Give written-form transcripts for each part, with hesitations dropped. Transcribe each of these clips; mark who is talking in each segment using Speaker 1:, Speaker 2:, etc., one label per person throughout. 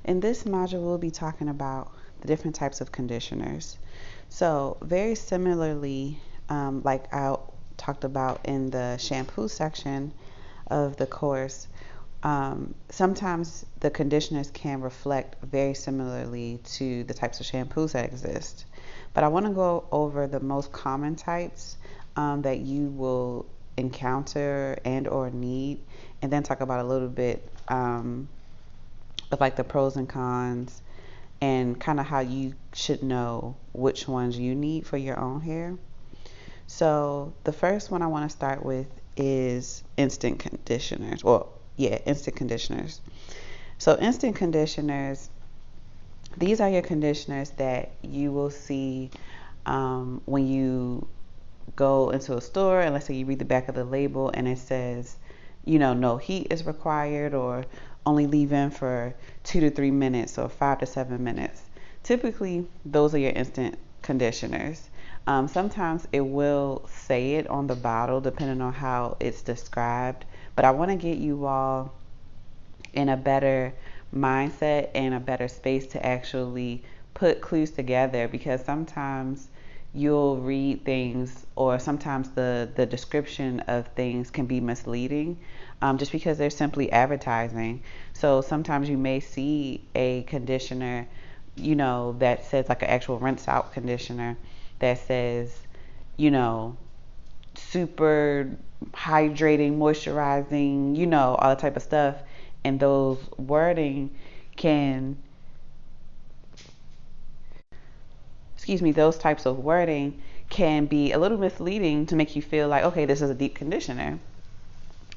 Speaker 1: In this module, we'll be talking about the different types of conditioners. So, very similarly, like I talked about in the shampoo section of the course, sometimes the conditioners can reflect very similarly to the types of shampoos that exist. But I want to go over the most common types that you will encounter and or need, and then talk about a little bit of like the pros and cons and kind of how you should know which ones you need for your own hair. So the first one I want to start with is instant conditioners. Well, yeah, instant conditioners. So instant conditioners, these are your conditioners that you will see when you go into a store, and let's say you read the back of the label and it says, no heat is required, or only leave in for 2 to 3 minutes or 5 to 7 minutes. Typically, those are your instant conditioners. Sometimes it will say it on the bottle depending on how it's described, but I want to get you all in a better mindset and a better space to actually put clues together, because sometimes you'll read things, or sometimes the description of things can be misleading, just because they're simply advertising. So sometimes you may see a conditioner, that says, like an actual rinse out conditioner that says, you know, super hydrating, moisturizing, all that type of stuff. And those wording can, those types of wording can be a little misleading to make you feel like, okay, this is a deep conditioner,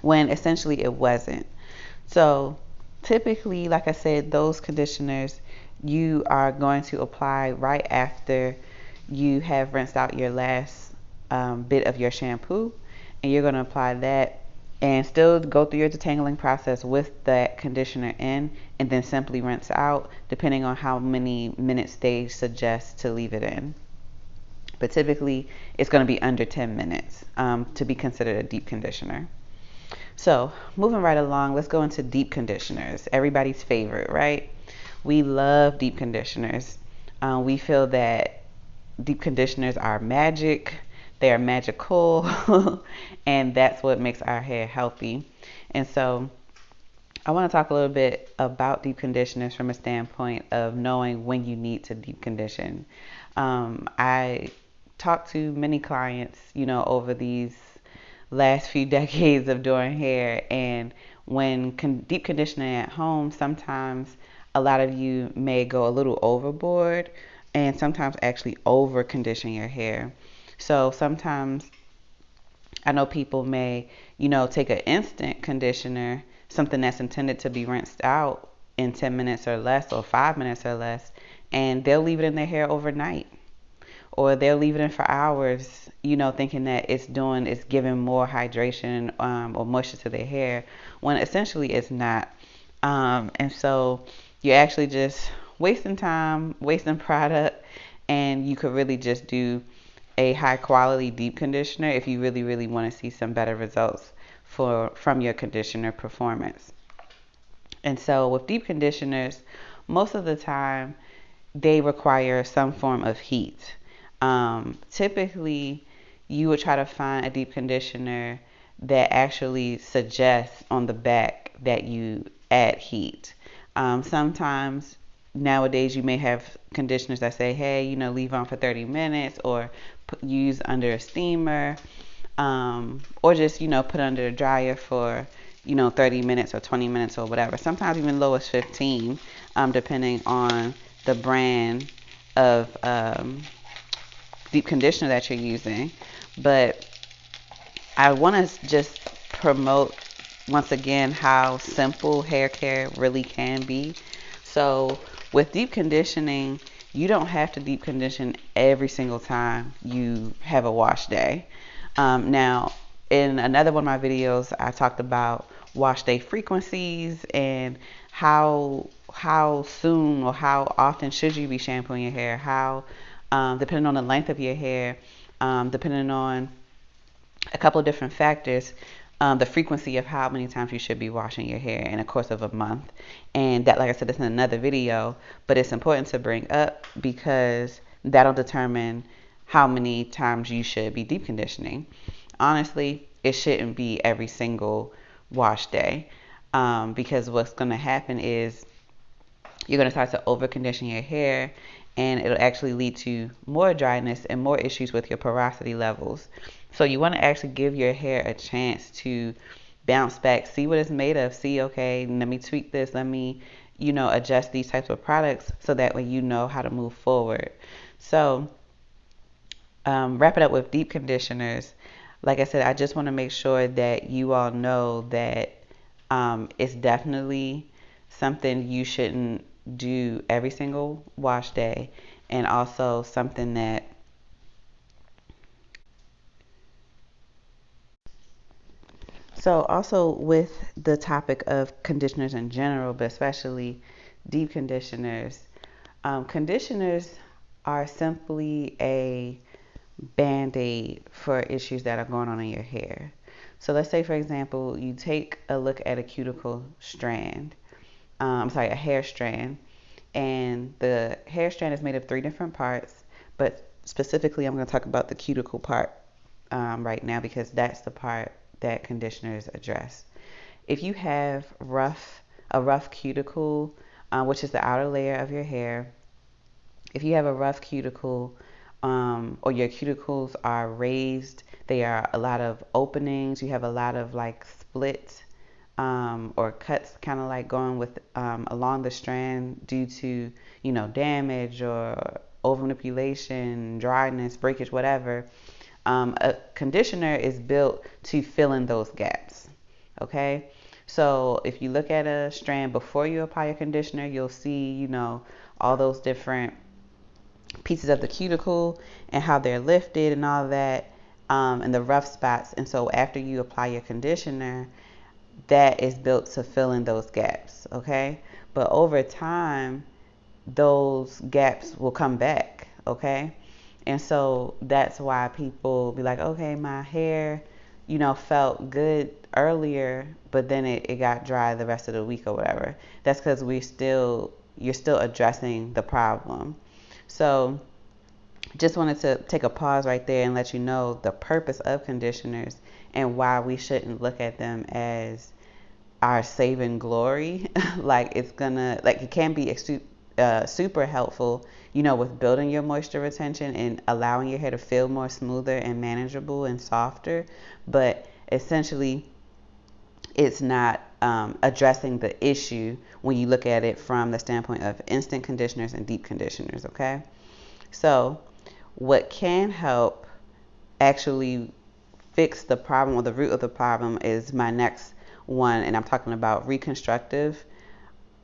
Speaker 1: when essentially it wasn't. So typically, like I said, those conditioners you are going to apply right after you have rinsed out your last bit of your shampoo, and you're going to apply that and still go through your detangling process with that conditioner in, and then simply rinse out depending on how many minutes they suggest to leave it in. But typically it's going to be under 10 minutes to be considered a deep conditioner. So moving right along, let's go into deep conditioners. Everybody's favorite, right? We love deep conditioners. We feel that deep conditioners are magic. They are magical, and that's what makes our hair healthy. And so I want to talk a little bit about deep conditioners from a standpoint of knowing when you need to deep condition. I talked to many clients, over these last few decades of doing hair, and when deep conditioning at home, sometimes a lot of you may go a little overboard and sometimes actually over condition your hair. So sometimes I know people may, take an instant conditioner, something that's intended to be rinsed out in 10 minutes or less, or 5 minutes or less, and they'll leave it in their hair overnight, or they'll leave it in for hours, thinking that it's giving more hydration or moisture to their hair, when essentially it's not. And so you're actually just wasting time, wasting product, and you could really just do a high quality deep conditioner if you really, really want to see some better results from your conditioner performance. And so with deep conditioners, most of the time they require some form of heat. Typically, you would try to find a deep conditioner that actually suggests on the back that you add heat. Sometimes nowadays you may have conditioners that say, hey, leave on for 30 minutes, or use under a steamer, or just, put under a dryer for 30 minutes or 20 minutes or whatever. Sometimes even low as 15, depending on the brand of deep conditioner that you're using. But I want to just promote once again how simple hair care really can be. So with deep conditioning, you don't have to deep condition every single time you have a wash day. Now, in another one of my videos, I talked about wash day frequencies and how soon or how often should you be shampooing your hair, how depending on the length of your hair, depending on a couple of different factors, the frequency of how many times you should be washing your hair in a course of a month. And that, like I said, it's in another video, but it's important to bring up because that'll determine how many times you should be deep conditioning. Honestly, it shouldn't be every single wash day, because what's going to happen is you're going to start to over condition your hair, and it'll actually lead to more dryness and more issues with your porosity levels. So you want to actually give your hair a chance to bounce back, see what it's made of, see, okay, let me tweak this, let me, adjust these types of products so that way you know how to move forward. So wrap it up with deep conditioners. Like I said, I just want to make sure that you all know that it's definitely something you shouldn't do every single wash day, and also something that also with the topic of conditioners in general, but especially deep conditioners, conditioners are simply a band-aid for issues that are going on in your hair. So let's say, for example, you take a look at a cuticle strand, a hair strand, and the hair strand is made of 3 different parts, but specifically I'm going to talk about the cuticle part right now because that's the part that conditioners address. If you have a rough cuticle, which is the outer layer of your hair, if you have a rough cuticle, or your cuticles are raised, they are a lot of openings, you have a lot of like splits, or cuts kind of like going with along the strand due to damage or over manipulation, dryness, breakage, whatever. A conditioner is built to fill in those gaps. Okay, so if you look at a strand before you apply your conditioner, you'll see all those different pieces of the cuticle and how they're lifted and all of that, and the rough spots. And so after you apply your conditioner, that is built to fill in those gaps. Okay, but over time those gaps will come back. Okay, and so that's why people be like, okay, my hair felt good earlier, but then it got dry the rest of the week or whatever. That's because you're still addressing the problem. So just wanted to take a pause right there and let you know the purpose of conditioners and why we shouldn't look at them as our saving glory. It can be super helpful, with building your moisture retention and allowing your hair to feel more smoother and manageable and softer. But essentially, it's not addressing the issue when you look at it from the standpoint of instant conditioners and deep conditioners. Okay, so what can help actually fix the problem or the root of the problem is my next one, and I'm talking about reconstructive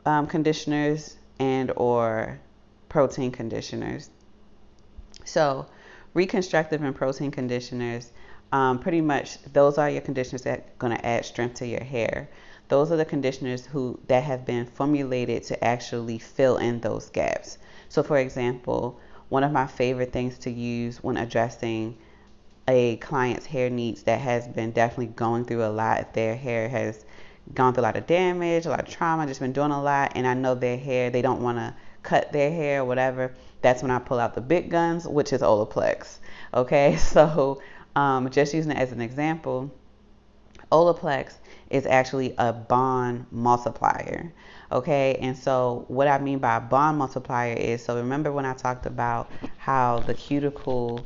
Speaker 1: conditioners and or protein conditioners. So reconstructive and protein conditioners, pretty much those are your conditioners that are going to add strength to your hair. Those are the conditioners that have been formulated to actually fill in those gaps. So for example, one of my favorite things to use when addressing a client's hair needs that has been definitely going through a lot, if their hair has gone through a lot of damage, a lot of trauma, just been doing a lot, and I know their hair, they don't want to cut their hair or whatever, that's when I pull out the big guns, which is Olaplex. Okay, so just using it as an example, Olaplex is actually a bond multiplier. Okay, and so what I mean by a bond multiplier is, so remember when I talked about how the cuticle,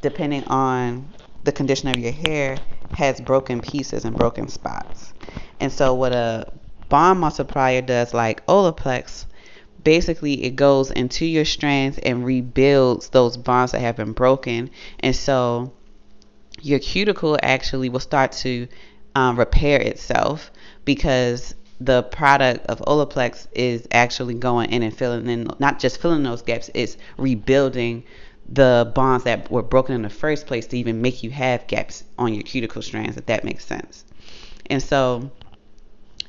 Speaker 1: depending on the condition of your hair, has broken pieces and broken spots. And so what a bond multiplier does, like Olaplex, basically it goes into your strands and rebuilds those bonds that have been broken. And so your cuticle actually will start to repair itself, because the product of Olaplex is actually going in and filling in, not just filling those gaps, it's rebuilding the bonds that were broken in the first place to even make you have gaps on your cuticle strands, if that makes sense. And so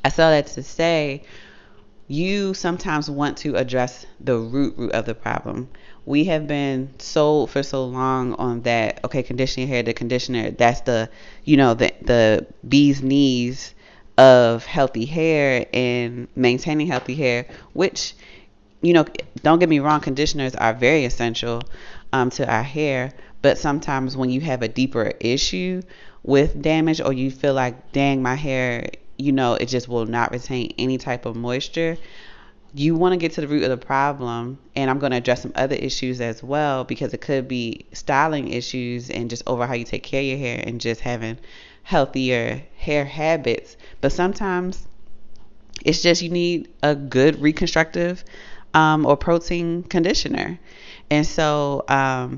Speaker 1: I saw that to say, you sometimes want to address the root of the problem. We have been sold for so long on that, okay, condition your hair, the conditioner, that's the, the bee's knees of healthy hair and maintaining healthy hair, which, don't get me wrong, conditioners are very essential to our hair. But sometimes when you have a deeper issue with damage, or you feel like, dang, my hair, it just will not retain any type of moisture, you want to get to the root of the problem. And I'm going to address some other issues as well, because it could be styling issues and just over how you take care of your hair and just having healthier hair habits. But sometimes it's just you need a good reconstructive or protein conditioner. And so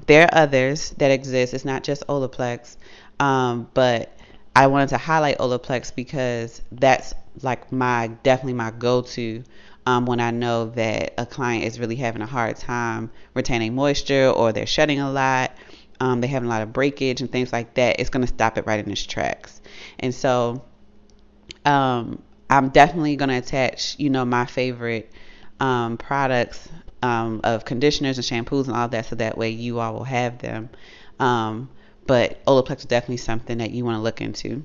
Speaker 1: there are others that exist. It's not just Olaplex, but I wanted to highlight Olaplex because that's like definitely my go-to when I know that a client is really having a hard time retaining moisture, or they're shedding a lot, they're having a lot of breakage and things like that. It's going to stop it right in its tracks. And so I'm definitely going to attach, my favorite products of conditioners and shampoos and all that, so that way you all will have them. But Olaplex is definitely something that you want to look into.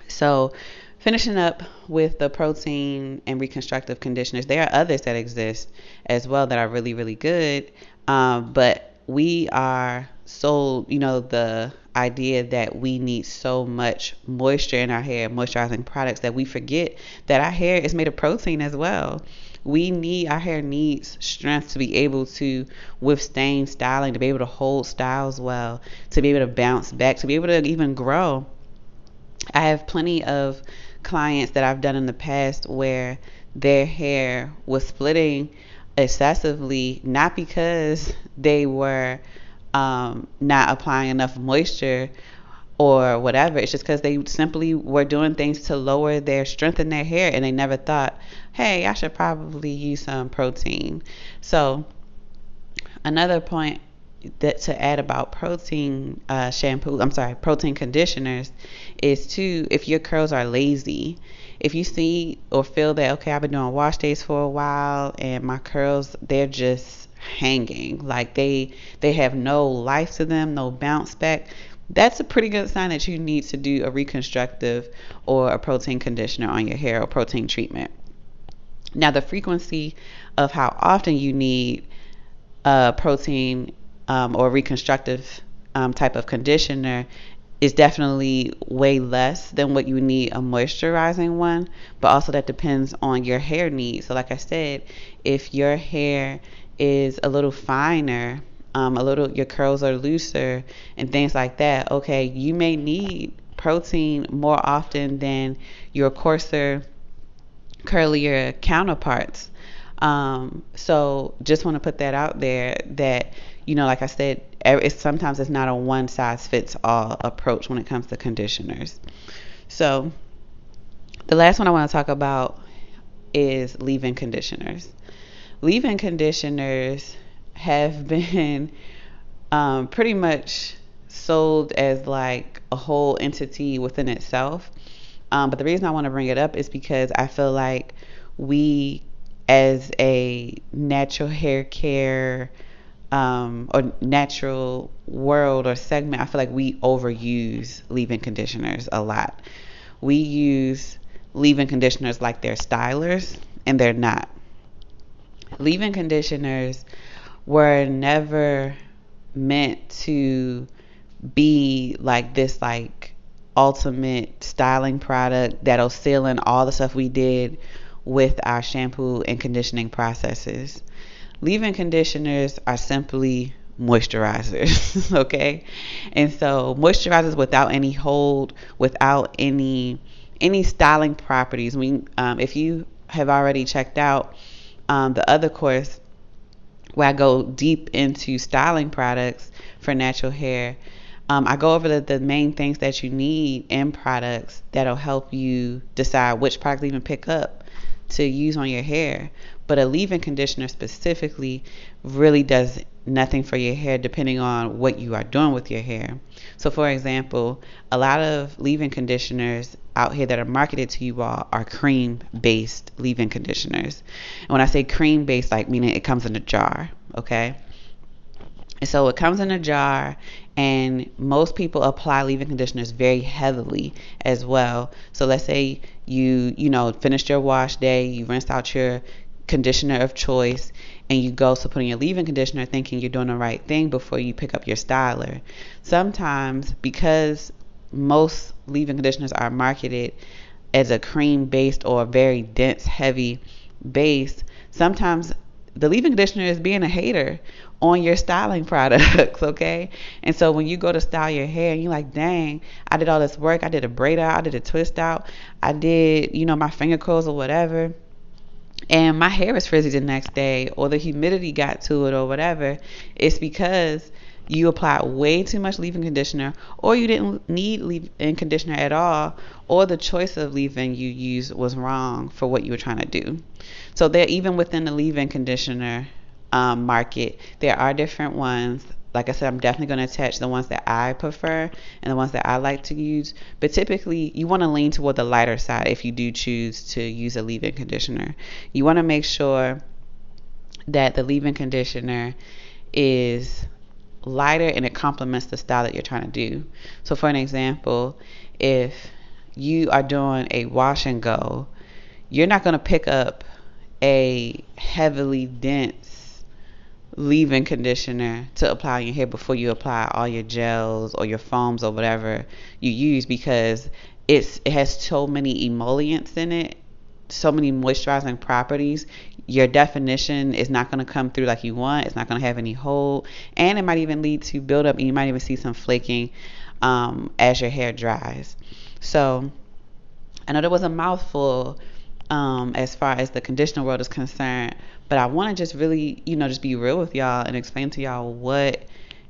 Speaker 1: So finishing up with the protein and reconstructive conditioners, there are others that exist as well that are really, really good. But we are sold, the idea that we need so much moisture in our hair, moisturizing products, that we forget that our hair is made of protein as well. Our hair needs strength to be able to withstand styling, to be able to hold styles well, to be able to bounce back, to be able to even grow. I have plenty of clients that I've done in the past where their hair was splitting excessively, not because they were not applying enough moisture or whatever. It's just because they simply were doing things to lower their strength in their hair, and they never thought, hey, I should probably use some protein. So another point that to add about protein protein conditioners is to, if your curls are lazy, if you see or feel that, okay, I've been doing wash days for a while and my curls, they're just hanging, like they have no life to them, no bounce back, that's a pretty good sign that you need to do a reconstructive or a protein conditioner on your hair, or protein treatment. Now, the frequency of how often you need protein or reconstructive type of conditioner is definitely way less than what you need a moisturizing one, but also that depends on your hair needs. So like I said, if your hair is a little finer, your curls are looser and things like that, okay, you may need protein more often than your coarser, curlier counterparts. So just want to put that out there, that, like I said, sometimes it's not a one size fits all approach when it comes to conditioners. So the last one I want to talk about is leave-in conditioners. Leave-in conditioners have been pretty much sold as like a whole entity within itself. But the reason I want to bring it up is because I feel like we, as a natural hair care or natural world or segment, I feel like we overuse leave-in conditioners a lot. We use leave-in conditioners like they're stylers, and they're not. Leave-in conditioners were never meant to be like this, like ultimate styling product that'll seal in all the stuff we did with our shampoo and conditioning processes. Leave-in conditioners are simply moisturizers, okay? And so moisturizers without any hold, without any styling properties. If you have already checked out the other course where I go deep into styling products for natural hair, I go over the main things that you need in products that'll help you decide which product to even pick up to use on your hair. But a leave-in conditioner specifically really does nothing for your hair depending on what you are doing with your hair. So for example, a lot of leave-in conditioners out here that are marketed to you all are cream based leave-in conditioners. And when I say cream based, like meaning it comes in a jar, okay? And so it comes in a jar, and most people apply leave-in conditioners very heavily as well. So let's say you finished your wash day, you rinsed out your conditioner of choice, and you go to put in your leave-in conditioner thinking you're doing the right thing before you pick up your styler. Sometimes, because most leave-in conditioners are marketed as a cream based or a very dense heavy base, sometimes the leave-in conditioner is being a hater on your styling products, okay? And so when you go to style your hair and you're like, dang, I did all this work, I did a braid out, I did a twist out, I did, my finger curls or whatever, and my hair is frizzy the next day, or the humidity got to it or whatever, it's because you applied way too much leave-in conditioner, or you didn't need leave-in conditioner at all, or the choice of leave-in you used was wrong for what you were trying to do. So there, even within the leave-in conditioner market, there are different ones. Like I said, I'm definitely going to attach the ones that I prefer and the ones that I like to use. But typically, you want to lean toward the lighter side if you do choose to use a leave-in conditioner. You want to make sure that the leave-in conditioner is lighter and it complements the style that you're trying to do. So for an example, if you are doing a wash and go, you're not going to pick up a heavily dense leave-in conditioner to apply on your hair before you apply all your gels or your foams or whatever you use, because it has so many emollients in it, so many moisturizing properties. Your definition is not going to come through like you want. It's not going to have any hold, and it might even lead to buildup, and you might even see some flaking as your hair dries. So I know there was a mouthful as far as the conditioner world is concerned, but I want to just really, just be real with y'all and explain to y'all what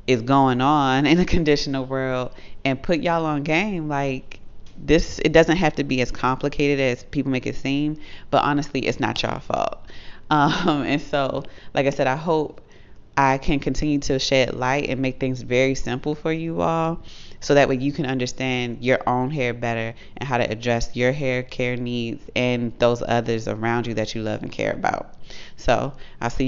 Speaker 1: is going on in the conditioner world and put y'all on game. Like, this, it doesn't have to be as complicated as people make it seem, but honestly, it's not y'all fault. And so, like I said, I hope I can continue to shed light and make things very simple for you all, so that way you can understand your own hair better and how to address your hair care needs and those others around you that you love and care about. So I'll see